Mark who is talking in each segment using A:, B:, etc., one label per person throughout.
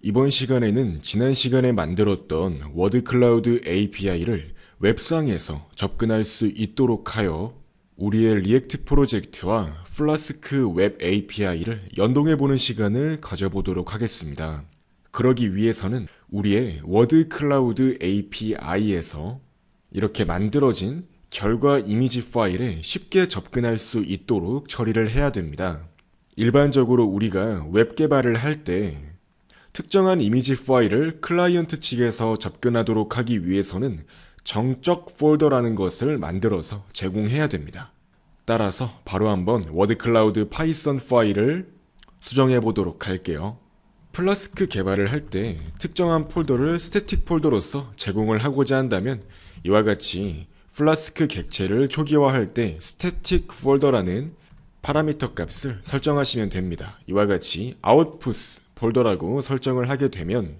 A: 이번 시간에는 지난 시간에 만들었던 워드 클라우드 API를 웹상에서 접근할 수 있도록 하여 우리의 리액트 프로젝트와 플라스크 웹 API를 연동해보는 시간을 가져보도록 하겠습니다. 그러기 위해서는 우리의 워드 클라우드 API에서 이렇게 만들어진 결과 이미지 파일에 쉽게 접근할 수 있도록 처리를 해야 됩니다. 일반적으로 우리가 웹 개발을 할 때 특정한 이미지 파일을 클라이언트 측에서 접근하도록 하기 위해서는 정적 폴더라는 것을 만들어서 제공해야 됩니다. 따라서 바로 한번 워드 클라우드 파이썬 파일을 수정해 보도록 할게요. 플라스크 개발을 할 때 특정한 폴더를 스태틱 폴더로서 제공을 하고자 한다면 이와 같이 플라스크 객체를 초기화할 때 스태틱 폴더라는 파라미터 값을 설정하시면 됩니다. 이와 같이 아웃풋 폴더라고 설정을 하게 되면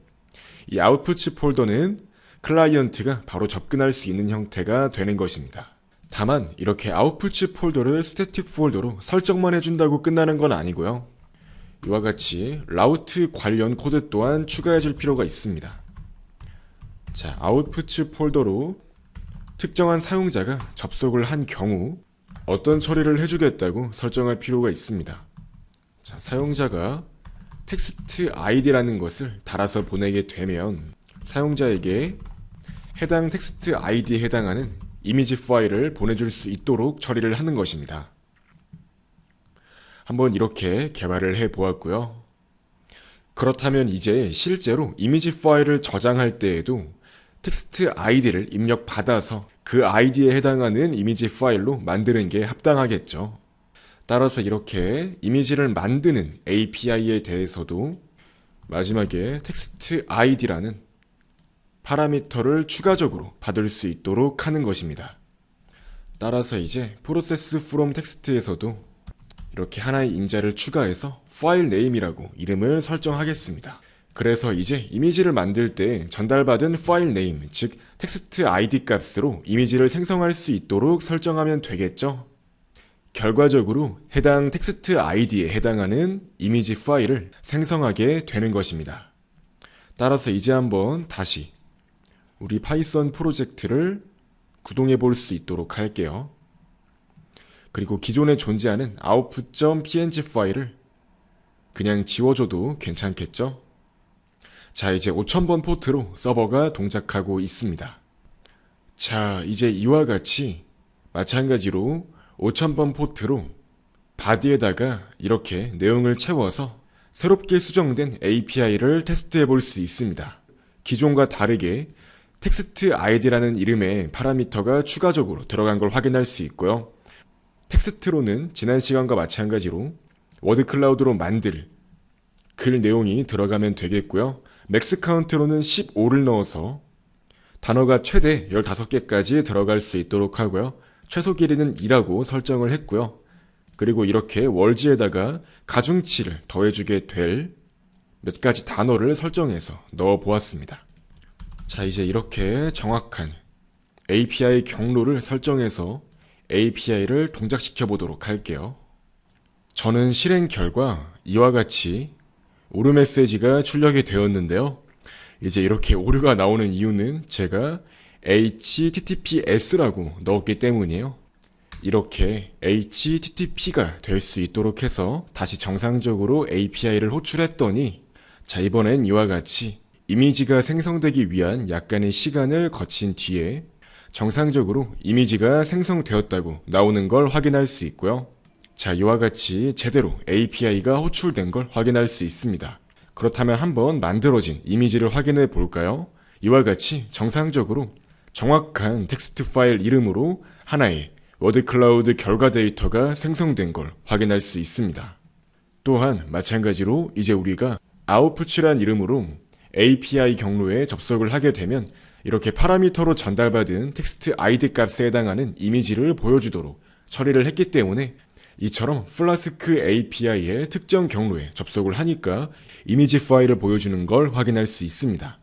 A: 이 아웃풋 폴더는 클라이언트가 바로 접근할 수 있는 형태가 되는 것입니다. 다만 이렇게 아웃풋 폴더를 스태틱 폴더로 설정만 해준다고 끝나는 건 아니고요. 이와 같이 라우트 관련 코드 또한 추가해 줄 필요가 있습니다. 자, 아웃풋 폴더로 특정한 사용자가 접속을 한 경우 어떤 처리를 해주겠다고 설정할 필요가 있습니다. 자, 사용자가 텍스트 아이디라는 것을 달아서 보내게 되면 사용자에게 해당 텍스트 아이디에 해당하는 이미지 파일을 보내줄 수 있도록 처리를 하는 것입니다. 한번 이렇게 개발을 해 보았고요. 그렇다면 이제 실제로 이미지 파일을 저장할 때에도 텍스트 아이디를 입력받아서 그 아이디에 해당하는 이미지 파일로 만드는 게 합당하겠죠. 따라서 이렇게 이미지를 만드는 API에 대해서도 마지막에 텍스트 아이디라는 파라미터를 추가적으로 받을 수 있도록 하는 것입니다. 따라서 이제 프로세스 프롬 텍스트에서도 이렇게 하나의 인자를 추가해서 파일 네임이라고 이름을 설정하겠습니다. 그래서 이제 이미지를 만들 때 전달받은 파일 네임, 즉 텍스트 아이디 값으로 이미지를 생성할 수 있도록 설정하면 되겠죠? 결과적으로 해당 텍스트 아이디에 해당하는 이미지 파일을 생성하게 되는 것입니다. 따라서 이제 한번 다시 우리 파이썬 프로젝트를 구동해 볼 수 있도록 할게요. 그리고 기존에 존재하는 output.png 파일을 그냥 지워줘도 괜찮겠죠? 자, 이제 5000번 포트로 서버가 동작하고 있습니다. 자, 이제 이와 같이 마찬가지로 5000번 포트로 바디에다가 이렇게 내용을 채워서 새롭게 수정된 API를 테스트해 볼 수 있습니다. 기존과 다르게 텍스트 아이디라는 이름의 파라미터가 추가적으로 들어간 걸 확인할 수 있고요. 텍스트로는 지난 시간과 마찬가지로 워드 클라우드로 만들 글 내용이 들어가면 되겠고요. 맥스 카운트로는 15를 넣어서 단어가 최대 15개까지 들어갈 수 있도록 하고요. 최소 길이는 2라고 설정을 했고요. 그리고 이렇게 월지에다가 가중치를 더해주게 될 몇 가지 단어를 설정해서 넣어 보았습니다. 자, 이제 이렇게 정확한 API 경로를 설정해서 API를 동작시켜 보도록 할게요. 저는 실행 결과 이와 같이 오류 메시지가 출력이 되었는데요. 이제 이렇게 오류가 나오는 이유는 제가 HTTPS라고 넣었기 때문이에요. 이렇게 HTTP가 될 수 있도록 해서 다시 정상적으로 API를 호출했더니 자, 이번엔 이와 같이 이미지가 생성되기 위한 약간의 시간을 거친 뒤에 정상적으로 이미지가 생성되었다고 나오는 걸 확인할 수 있고요. 자, 이와 같이 제대로 API가 호출된 걸 확인할 수 있습니다. 그렇다면 한번 만들어진 이미지를 확인해 볼까요? 이와 같이 정상적으로 정확한 텍스트 파일 이름으로 하나의 워드 클라우드 결과 데이터가 생성된 걸 확인할 수 있습니다. 또한 마찬가지로 이제 우리가 아웃풋이란 이름으로 API 경로에 접속을 하게 되면 이렇게 파라미터로 전달받은 텍스트 아이디 값에 해당하는 이미지를 보여주도록 처리를 했기 때문에 이처럼 플라스크 API의 특정 경로에 접속을 하니까 이미지 파일을 보여주는 걸 확인할 수 있습니다.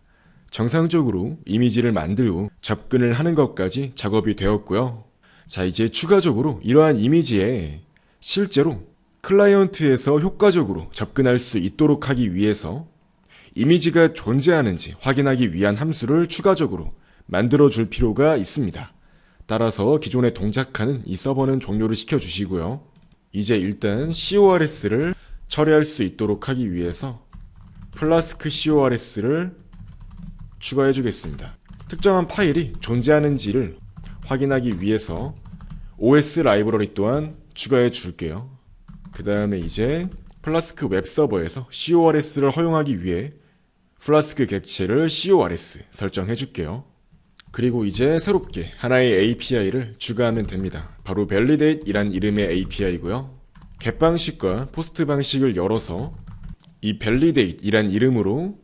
A: 정상적으로 이미지를 만들고 접근을 하는 것까지 작업이 되었고요. 자, 이제 추가적으로 이러한 이미지에 실제로 클라이언트에서 효과적으로 접근할 수 있도록 하기 위해서 이미지가 존재하는지 확인하기 위한 함수를 추가적으로 만들어줄 필요가 있습니다. 따라서 기존에 동작하는 이 서버는 종료를 시켜주시고요. 이제 일단 CORS를 처리할 수 있도록 하기 위해서 플라스크 CORS를 추가해 주겠습니다. 특정한 파일이 존재하는지를 확인하기 위해서 OS 라이브러리 또한 추가해 줄게요. 그 다음에 이제 플라스크 웹서버에서 CORS를 허용하기 위해 플라스크 객체를 CORS 설정해 줄게요. 그리고 이제 새롭게 하나의 API를 추가하면 됩니다. 바로 validate이란 이름의 API고요. get 방식과 post 방식을 열어서 이 validate이란 이름으로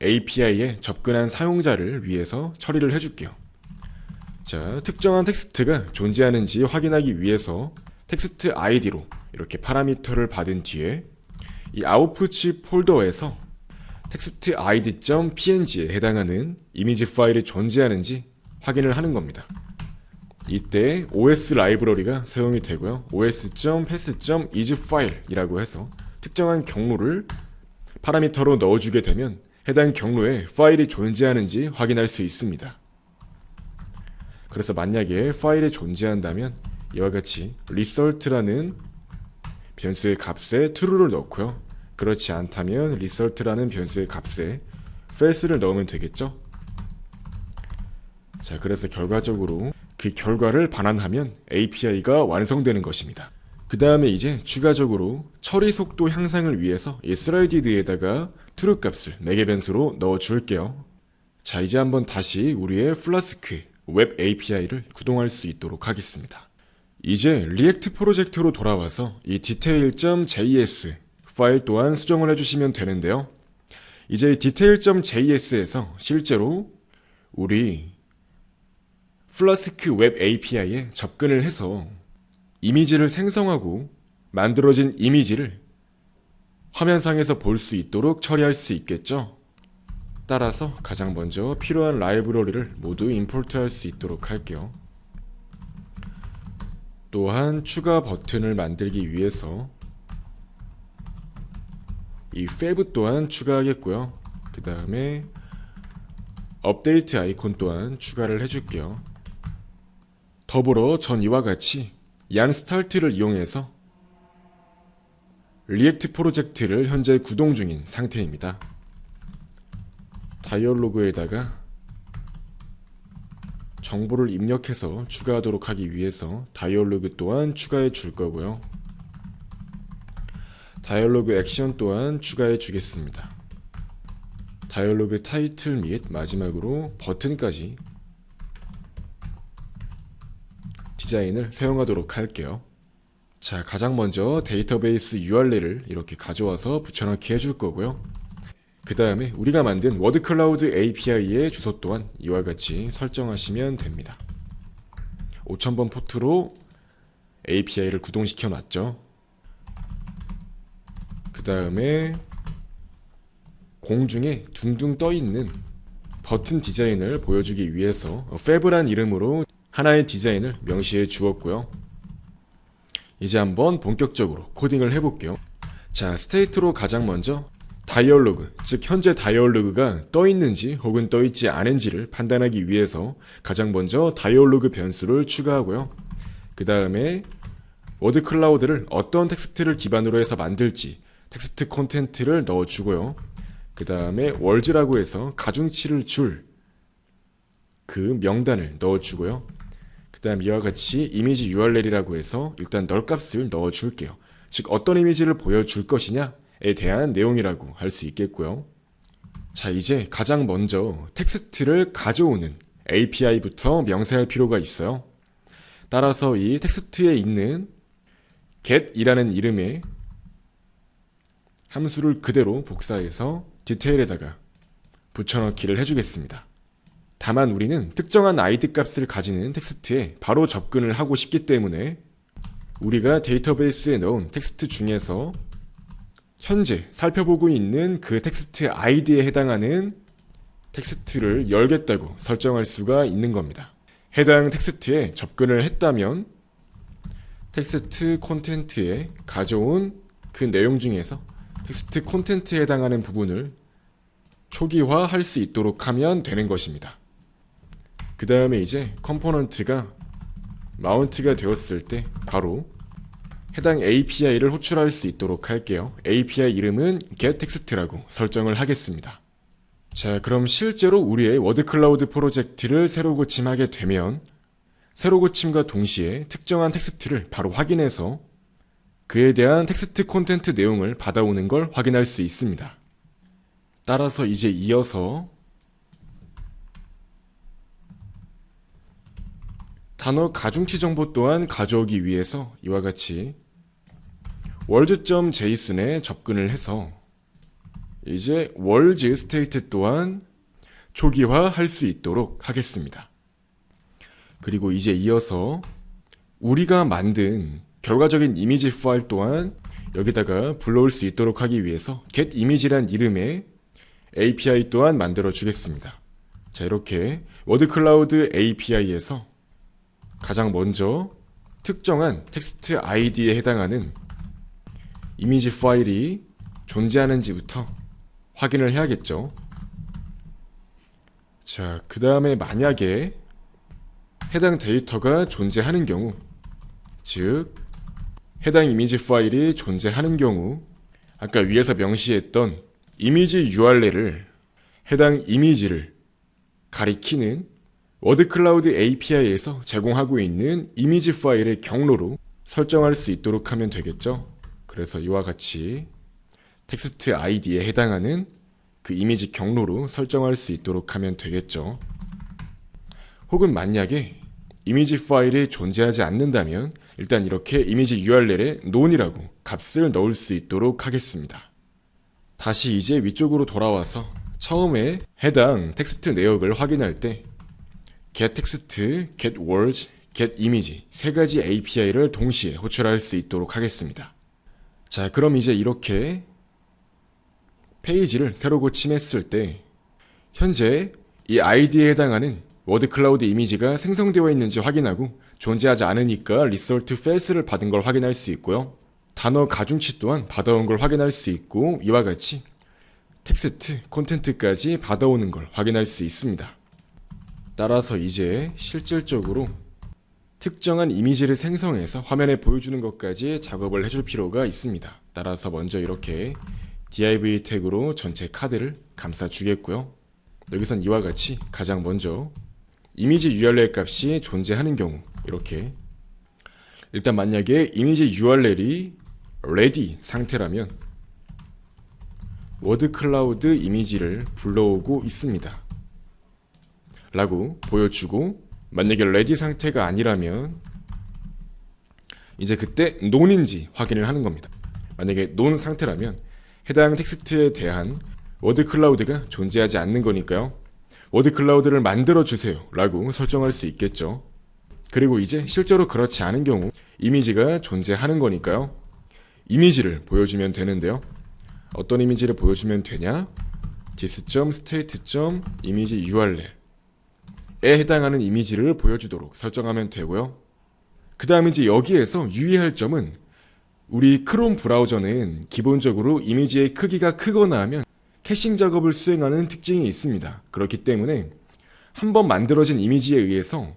A: API에 접근한 사용자를 위해서 처리를 해줄게요. 자, 특정한 텍스트가 존재하는지 확인하기 위해서 텍스트 ID로 이렇게 파라미터를 받은 뒤에 이 아웃풋 폴더에서 텍스트 id.png에 해당하는 이미지 파일이 존재하는지 확인을 하는 겁니다. 이때 OS 라이브러리가 사용이 되고요. os.pass.isFile 이라고 해서 특정한 경로를 파라미터로 넣어주게 되면 해당 경로에 파일이 존재하는지 확인할 수 있습니다. 그래서 만약에 파일이 존재한다면 이와 같이 result라는 변수의 값에 true를 넣고요. 그렇지 않다면 result라는 변수의 값에 false를 넣으면 되겠죠. 자, 그래서 결과적으로 그 결과를 반환하면 API가 완성되는 것입니다. 그 다음에 이제 추가적으로 처리 속도 향상을 위해서 이 threaded에다가 true 값을 매개 변수로 넣어 줄게요. 자, 이제 한번 다시 우리의 플라스크 웹 API를 구동할 수 있도록 하겠습니다. 이제 리액트 프로젝트로 돌아와서 이 detail.js 파일 또한 수정을 해주시면 되는데요. 이제 detail.js에서 실제로 우리 플라스크 웹 API에 접근을 해서 이미지를 생성하고 만들어진 이미지를 화면상에서 볼 수 있도록 처리할 수 있겠죠. 따라서 가장 먼저 필요한 라이브러리를 모두 임포트할 수 있도록 할게요. 또한 추가 버튼을 만들기 위해서 이 fav 또한 추가하겠고요. 그 다음에 업데이트 아이콘 또한 추가를 해줄게요. 더불어 전 이와 같이 yarn-start를 이용해서 리액트 프로젝트를 현재 구동 중인 상태입니다. 다이얼로그에다가 정보를 입력해서 추가하도록 하기 위해서 다이얼로그 또한 추가해 줄 거고요. 다이얼로그 액션 또한 추가해 주겠습니다. 다이얼로그 타이틀 및 마지막으로 버튼까지 디자인을 사용하도록 할게요. 자, 가장 먼저 데이터베이스 URL을 이렇게 가져와서 붙여넣기 해줄 거고요. 그 다음에 우리가 만든 워드 클라우드 API의 주소 또한 이와 같이 설정하시면 됩니다. 5000번 포트로 API를 구동시켜 놨죠. 그 다음에 공중에 둥둥 떠 있는 버튼 디자인을 보여주기 위해서 fav란 이름으로 하나의 디자인을 명시해 주었고요. 이제 한번 본격적으로 코딩을 해볼게요. 자, 스테이트로 가장 먼저 다이얼로그, 즉 현재 다이얼로그가 떠 있는지 혹은 떠 있지 않은지를 판단하기 위해서 가장 먼저 다이얼로그 변수를 추가하고요. 그 다음에 워드 클라우드를 어떤 텍스트를 기반으로 해서 만들지 텍스트 콘텐트를 넣어주고요. 그 다음에 월즈라고 해서 가중치를 줄 그 명단을 넣어주고요. 그 다음 이와 같이 이미지 URL이라고 해서 일단 널 값을 넣어줄게요. 즉 어떤 이미지를 보여줄 것이냐에 대한 내용이라고 할 수 있겠고요. 자, 이제 가장 먼저 텍스트를 가져오는 API부터 명세할 필요가 있어요. 따라서 이 텍스트에 있는 get이라는 이름의 함수를 그대로 복사해서 디테일에다가 붙여넣기를 해주겠습니다. 다만 우리는 특정한 id 값을 가지는 텍스트에 바로 접근을 하고 싶기 때문에 우리가 데이터베이스에 넣은 텍스트 중에서 현재 살펴보고 있는 그 텍스트 id에 해당하는 텍스트를 열겠다고 설정할 수가 있는 겁니다. 해당 텍스트에 접근을 했다면 텍스트 콘텐트에 가져온 그 내용 중에서 텍스트 콘텐트에 해당하는 부분을 초기화할 수 있도록 하면 되는 것입니다. 그 다음에 이제 컴포넌트가 마운트가 되었을 때 바로 해당 API를 호출할 수 있도록 할게요. API 이름은 getText라고 설정을 하겠습니다. 자, 그럼 실제로 우리의 워드클라우드 프로젝트를 새로 고침하게 되면 새로 고침과 동시에 특정한 텍스트를 바로 확인해서 그에 대한 텍스트 콘텐트 내용을 받아오는 걸 확인할 수 있습니다. 따라서 이제 이어서 단어 가중치 정보 또한 가져오기 위해서 이와 같이 words.json에 접근을 해서 이제 words state 또한 초기화할 수 있도록 하겠습니다. 그리고 이제 이어서 우리가 만든 결과적인 이미지 파일 또한 여기다가 불러올 수 있도록 하기 위해서 getImage란 이름의 API 또한 만들어 주겠습니다. 자, 이렇게 워드클라우드 API에서 가장 먼저 특정한 텍스트 아이디에 해당하는 이미지 파일이 존재하는지부터 확인을 해야겠죠. 자, 그 다음에 만약에 해당 데이터가 존재하는 경우, 즉 해당 이미지 파일이 존재하는 경우 아까 위에서 명시했던 이미지 URL을 해당 이미지를 가리키는 워드클라우드 API에서 제공하고 있는 이미지 파일의 경로로 설정할 수 있도록 하면 되겠죠. 그래서 이와 같이 텍스트 아이디에 해당하는 그 이미지 경로로 설정할 수 있도록 하면 되겠죠. 혹은 만약에 이미지 파일이 존재하지 않는다면 일단 이렇게 이미지 URL에 none이라고 값을 넣을 수 있도록 하겠습니다. 다시 이제 위쪽으로 돌아와서 처음에 해당 텍스트 내역을 확인할 때 getText, getWords, getImage 세 가지 API를 동시에 호출할 수 있도록 하겠습니다. 자, 그럼 이제 이렇게 페이지를 새로 고침했을 때 현재 이 아이디에 해당하는 워드클라우드 이미지가 생성되어 있는지 확인하고 존재하지 않으니까 result false를 받은 걸 확인할 수 있고요. 단어 가중치 또한 받아온 걸 확인할 수 있고 이와 같이 텍스트, 콘텐트까지 받아오는 걸 확인할 수 있습니다. 따라서 이제 실질적으로 특정한 이미지를 생성해서 화면에 보여주는 것까지 작업을 해줄 필요가 있습니다. 따라서 먼저 이렇게 div 태그로 전체 카드를 감싸주겠고요. 여기선 이와 같이 가장 먼저 이미지 URL 값이 존재하는 경우 이렇게 일단 만약에 이미지 URL이 ready 상태라면 워드클라우드 이미지를 불러오고 있습니다 라고 보여주고 만약에 ready 상태가 아니라면 이제 그때 none인지 확인을 하는 겁니다. 만약에 none 상태라면 해당 텍스트에 대한 워드클라우드가 존재하지 않는 거니까요. 워드클라우드를 만들어주세요 라고 설정할 수 있겠죠. 그리고 이제 실제로 그렇지 않은 경우 이미지가 존재하는 거니까요. 이미지를 보여주면 되는데요. 어떤 이미지를 보여주면 되냐? this.state.imageURL에 해당하는 이미지를 보여주도록 설정하면 되고요. 그 다음 이제 여기에서 유의할 점은 우리 크롬 브라우저는 기본적으로 이미지의 크기가 크거나 하면 캐싱 작업을 수행하는 특징이 있습니다. 그렇기 때문에 한번 만들어진 이미지에 의해서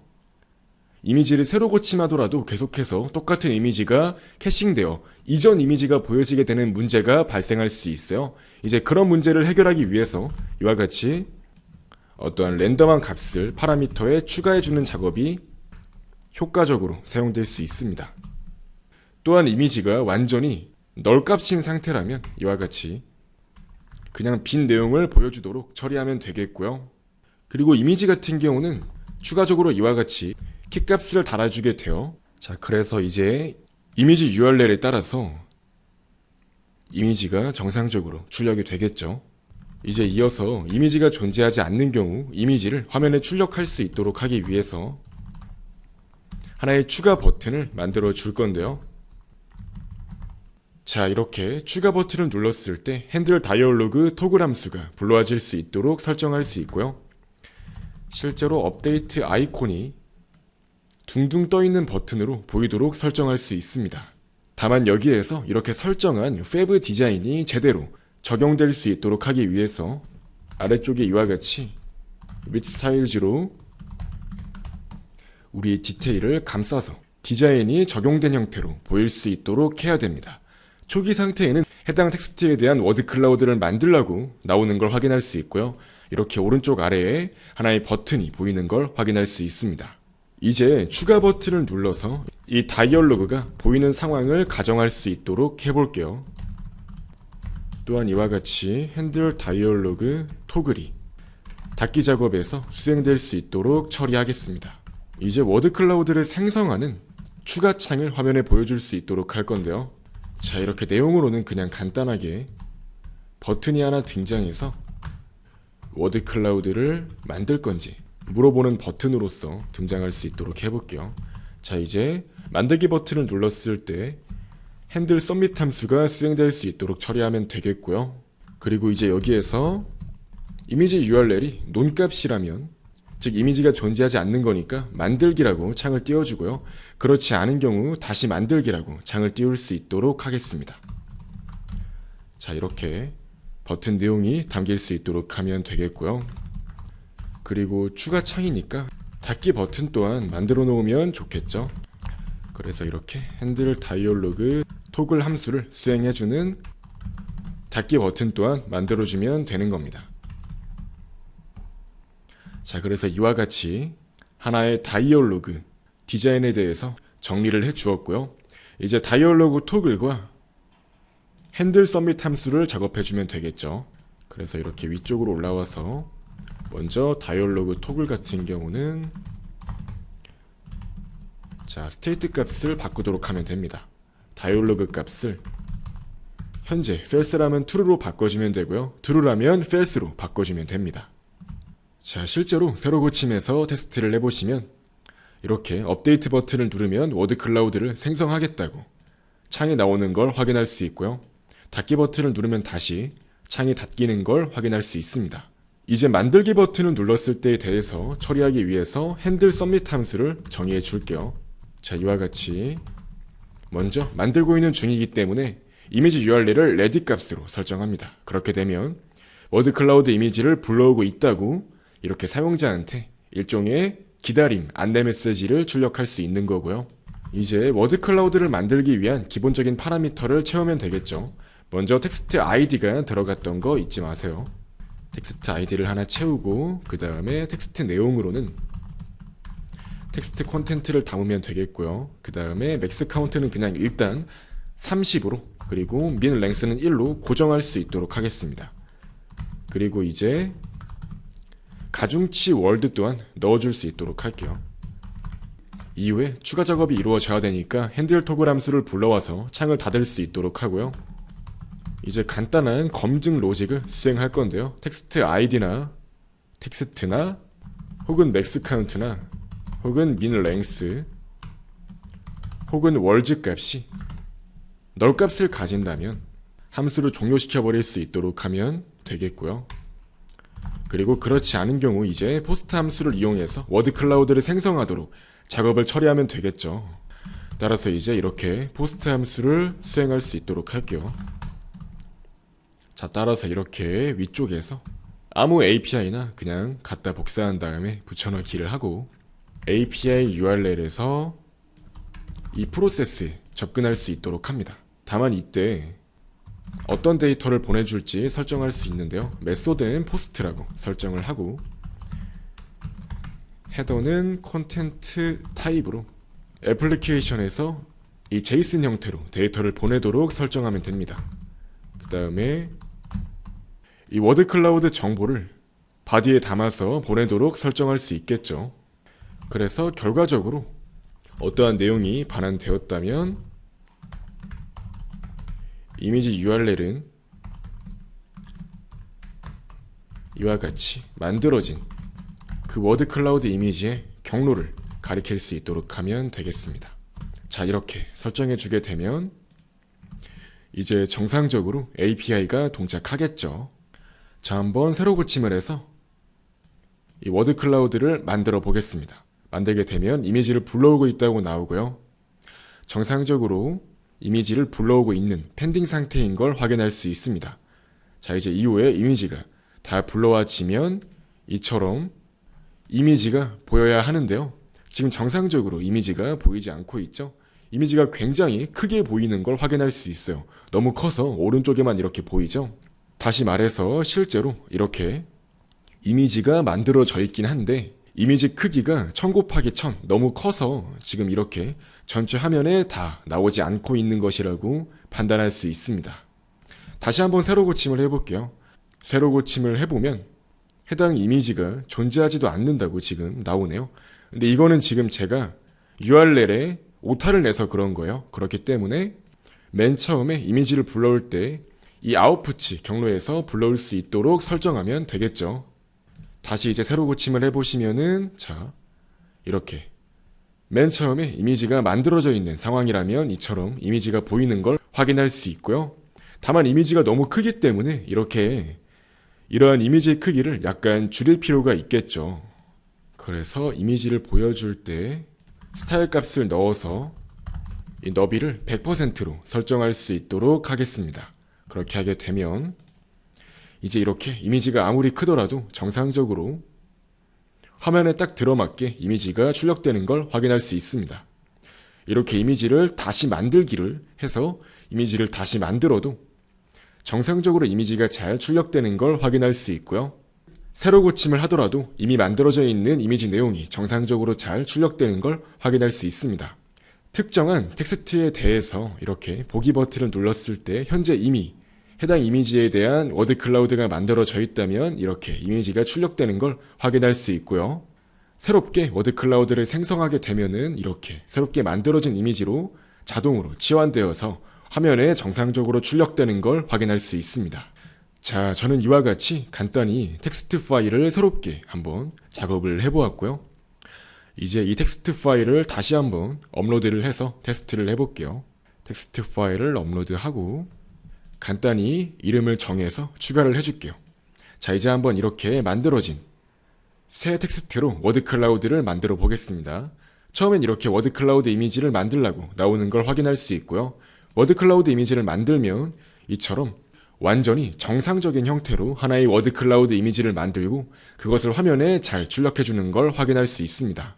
A: 이미지를 새로 고침하더라도 계속해서 똑같은 이미지가 캐싱되어 이전 이미지가 보여지게 되는 문제가 발생할 수 있어요. 이제 그런 문제를 해결하기 위해서 이와 같이 어떠한 랜덤한 값을 파라미터에 추가해주는 작업이 효과적으로 사용될 수 있습니다. 또한 이미지가 완전히 널 값인 상태라면 이와 같이 그냥 빈 내용을 보여주도록 처리하면 되겠고요. 그리고 이미지 같은 경우는 추가적으로 이와 같이 키값을 달아주게 돼요. 자, 그래서 이제 이미지 URL에 따라서 이미지가 정상적으로 출력이 되겠죠. 이제 이어서 이미지가 존재하지 않는 경우 이미지를 화면에 출력할 수 있도록 하기 위해서 하나의 추가 버튼을 만들어 줄 건데요. 자, 이렇게 추가 버튼을 눌렀을 때 핸들 다이얼로그 토글 함수가 불러와질 수 있도록 설정할 수 있고요. 실제로 업데이트 아이콘이 둥둥 떠있는 버튼으로 보이도록 설정할 수 있습니다. 다만 여기에서 이렇게 설정한 웹 디자인이 제대로 적용될 수 있도록 하기 위해서 아래쪽에 이와 같이 with 스타일즈로 우리의 디테일을 감싸서 디자인이 적용된 형태로 보일 수 있도록 해야 됩니다. 초기 상태에는 해당 텍스트에 대한 워드 클라우드를 만들라고 나오는 걸 확인할 수 있고요. 이렇게 오른쪽 아래에 하나의 버튼이 보이는 걸 확인할 수 있습니다. 이제 추가 버튼을 눌러서 이 다이얼로그가 보이는 상황을 가정할 수 있도록 해볼게요. 또한 이와 같이 핸들 다이얼로그 토글이 닫기 작업에서 수행될 수 있도록 처리하겠습니다. 이제 워드 클라우드를 생성하는 추가 창을 화면에 보여줄 수 있도록 할 건데요. 자, 이렇게 내용으로는 그냥 간단하게 버튼이 하나 등장해서 워드 클라우드를 만들 건지 물어보는 버튼으로서 등장할 수 있도록 해볼게요. 자, 이제 만들기 버튼을 눌렀을 때 핸들 서밋 함수가 수행될 수 있도록 처리하면 되겠고요. 그리고 이제 여기에서 이미지 URL이 논값이라면, 즉 이미지가 존재하지 않는 거니까 만들기라고 창을 띄워주고요. 그렇지 않은 경우 다시 만들기라고 창을 띄울 수 있도록 하겠습니다. 자, 이렇게 버튼 내용이 담길 수 있도록 하면 되겠고요. 그리고 추가 창이니까 닫기 버튼 또한 만들어 놓으면 좋겠죠. 그래서 이렇게 핸들 다이얼로그 토글 함수를 수행해주는 닫기 버튼 또한 만들어주면 되는 겁니다. 자, 그래서 이와 같이 하나의 다이얼로그 디자인에 대해서 정리를 해 주었고요. 이제 다이얼로그 토글과 핸들 서밋 함수를 작업해 주면 되겠죠. 그래서 이렇게 위쪽으로 올라와서 먼저 다이얼로그 토글 같은 경우는 자, 스테이트 값을 바꾸도록 하면 됩니다. 다이얼로그 값을 현재 false라면 true로 바꿔주면 되고요. true라면 false로 바꿔주면 됩니다. 자, 실제로 새로 고침해서 테스트를 해보시면 이렇게 업데이트 버튼을 누르면 워드 클라우드를 생성하겠다고 창이 나오는 걸 확인할 수 있고요. 닫기 버튼을 누르면 다시 창이 닫히는 걸 확인할 수 있습니다. 이제 만들기 버튼을 눌렀을 때에 대해서 처리하기 위해서 핸들 서밋 함수를 정의해 줄게요. 자, 이와 같이 먼저 만들고 있는 중이기 때문에 이미지 URL을 레디 값으로 설정합니다. 그렇게 되면 워드 클라우드 이미지를 불러오고 있다고 이렇게 사용자한테 일종의 기다림, 안내 메시지를 출력할 수 있는 거고요. 이제 워드 클라우드를 만들기 위한 기본적인 파라미터를 채우면 되겠죠. 먼저 텍스트 아이디가 들어갔던 거 잊지 마세요. 텍스트 아이디를 하나 채우고 그 다음에 텍스트 내용으로는 텍스트 콘텐트를 담으면 되겠고요. 그 다음에 맥스 카운트는 그냥 일단 30으로, 그리고 민 랭스는 1로 고정할 수 있도록 하겠습니다. 그리고 이제 가중치 월드 또한 넣어줄 수 있도록 할게요. 이후에 추가 작업이 이루어져야 되니까 핸들 토글 함수를 불러와서 창을 닫을 수 있도록 하고요. 이제 간단한 검증 로직을 수행할 건데요. 텍스트 아이디나 텍스트나 혹은 맥스 카운트나 혹은 민 랭스 혹은 월즈 값이 널 값을 가진다면 함수를 종료시켜 버릴 수 있도록 하면 되겠고요. 그리고 그렇지 않은 경우 이제 포스트 함수를 이용해서 워드 클라우드를 생성하도록 작업을 처리하면 되겠죠. 따라서 이제 이렇게 포스트 함수를 수행할 수 있도록 할게요. 자, 따라서 이렇게 위쪽에서 아무 API나 그냥 갖다 복사한 다음에 붙여넣기를 하고 API URL에서 이 프로세스에 접근할 수 있도록 합니다. 다만 이때 어떤 데이터를 보내줄지 설정할 수 있는데요. 메소드는 포스트라고 설정을 하고 헤더는 콘텐트 타입으로 애플리케이션에서 이 JSON 형태로 데이터를 보내도록 설정하면 됩니다. 그 다음에 이 워드 클라우드 정보를 바디에 담아서 보내도록 설정할 수 있겠죠. 그래서 결과적으로 어떠한 내용이 반환되었다면 이미지 URL은 이와 같이 만들어진 그 워드 클라우드 이미지의 경로를 가리킬 수 있도록 하면 되겠습니다. 자, 이렇게 설정해 주게 되면 이제 정상적으로 API가 동작하겠죠. 자, 한번 새로 고침을 해서 이 워드 클라우드를 만들어 보겠습니다. 만들게 되면 이미지를 불러오고 있다고 나오고요. 정상적으로 이미지를 불러오고 있는 펜딩 상태인 걸 확인할 수 있습니다. 자, 이제 이후에 이미지가 다 불러와지면 이처럼 이미지가 보여야 하는데요. 지금 정상적으로 이미지가 보이지 않고 있죠. 이미지가 굉장히 크게 보이는 걸 확인할 수 있어요. 너무 커서 오른쪽에만 이렇게 보이죠. 다시 말해서 실제로 이렇게 이미지가 만들어져 있긴 한데 이미지 크기가 1000 곱하기 1000 너무 커서 지금 이렇게 전체 화면에 다 나오지 않고 있는 것이라고 판단할 수 있습니다. 다시 한번 세로 고침을 해볼게요. 세로 고침을 해보면 해당 이미지가 존재하지도 않는다고 지금 나오네요. 근데 이거는 지금 제가 URL에 오타를 내서 그런 거예요. 그렇기 때문에 맨 처음에 이미지를 불러올 때 이 아웃풋이 경로에서 불러올 수 있도록 설정하면 되겠죠. 다시 이제 세로 고침을 해보시면은 자 이렇게 맨 처음에 이미지가 만들어져 있는 상황이라면 이처럼 이미지가 보이는 걸 확인할 수 있고요. 다만 이미지가 너무 크기 때문에 이렇게 이러한 이미지의 크기를 약간 줄일 필요가 있겠죠. 그래서 이미지를 보여줄 때 스타일 값을 넣어서 이 너비를 100%로 설정할 수 있도록 하겠습니다. 그렇게 하게 되면 이제 이렇게 이미지가 아무리 크더라도 정상적으로 화면에 딱 들어맞게 이미지가 출력되는 걸 확인할 수 있습니다. 이렇게 이미지를 다시 만들기를 해서 이미지를 다시 만들어도 정상적으로 이미지가 잘 출력되는 걸 확인할 수 있고요. 세로 고침을 하더라도 이미 만들어져 있는 이미지 내용이 정상적으로 잘 출력되는 걸 확인할 수 있습니다. 특정한 텍스트에 대해서 이렇게 보기 버튼을 눌렀을 때 현재 이미 해당 이미지에 대한 워드 클라우드가 만들어져 있다면 이렇게 이미지가 출력되는 걸 확인할 수 있고요. 새롭게 워드 클라우드를 생성하게 되면은 이렇게 새롭게 만들어진 이미지로 자동으로 치환되어서 화면에 정상적으로 출력되는 걸 확인할 수 있습니다. 자, 저는 이와 같이 간단히 텍스트 파일을 새롭게 한번 작업을 해보았고요. 이제 이 텍스트 파일을 다시 한번 업로드를 해서 테스트를 해볼게요. 텍스트 파일을 업로드하고 간단히 이름을 정해서 추가를 해줄게요. 자, 이제 한번 이렇게 만들어진 새 텍스트로 워드 클라우드를 만들어 보겠습니다. 처음엔 이렇게 워드 클라우드 이미지를 만들라고 나오는 걸 확인할 수 있고요. 워드 클라우드 이미지를 만들면 이처럼 완전히 정상적인 형태로 하나의 워드 클라우드 이미지를 만들고 그것을 화면에 잘 출력해주는 걸 확인할 수 있습니다.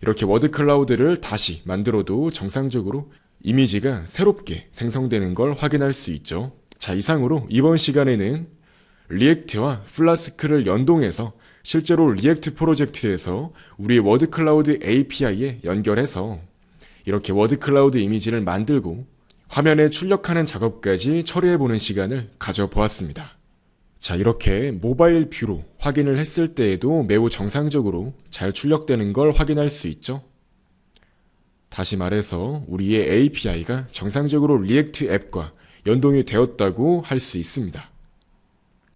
A: 이렇게 워드 클라우드를 다시 만들어도 정상적으로 이미지가 새롭게 생성되는 걸 확인할 수 있죠. 자, 이상으로 이번 시간에는 리액트와 플라스크를 연동해서 실제로 리액트 프로젝트에서 우리 워드 클라우드 API에 연결해서 이렇게 워드 클라우드 이미지를 만들고 화면에 출력하는 작업까지 처리해보는 시간을 가져보았습니다. 자, 이렇게 모바일 뷰로 확인을 했을 때에도 매우 정상적으로 잘 출력되는 걸 확인할 수 있죠. 다시 말해서 우리의 API가 정상적으로 리액트 앱과 연동이 되었다고 할 수 있습니다.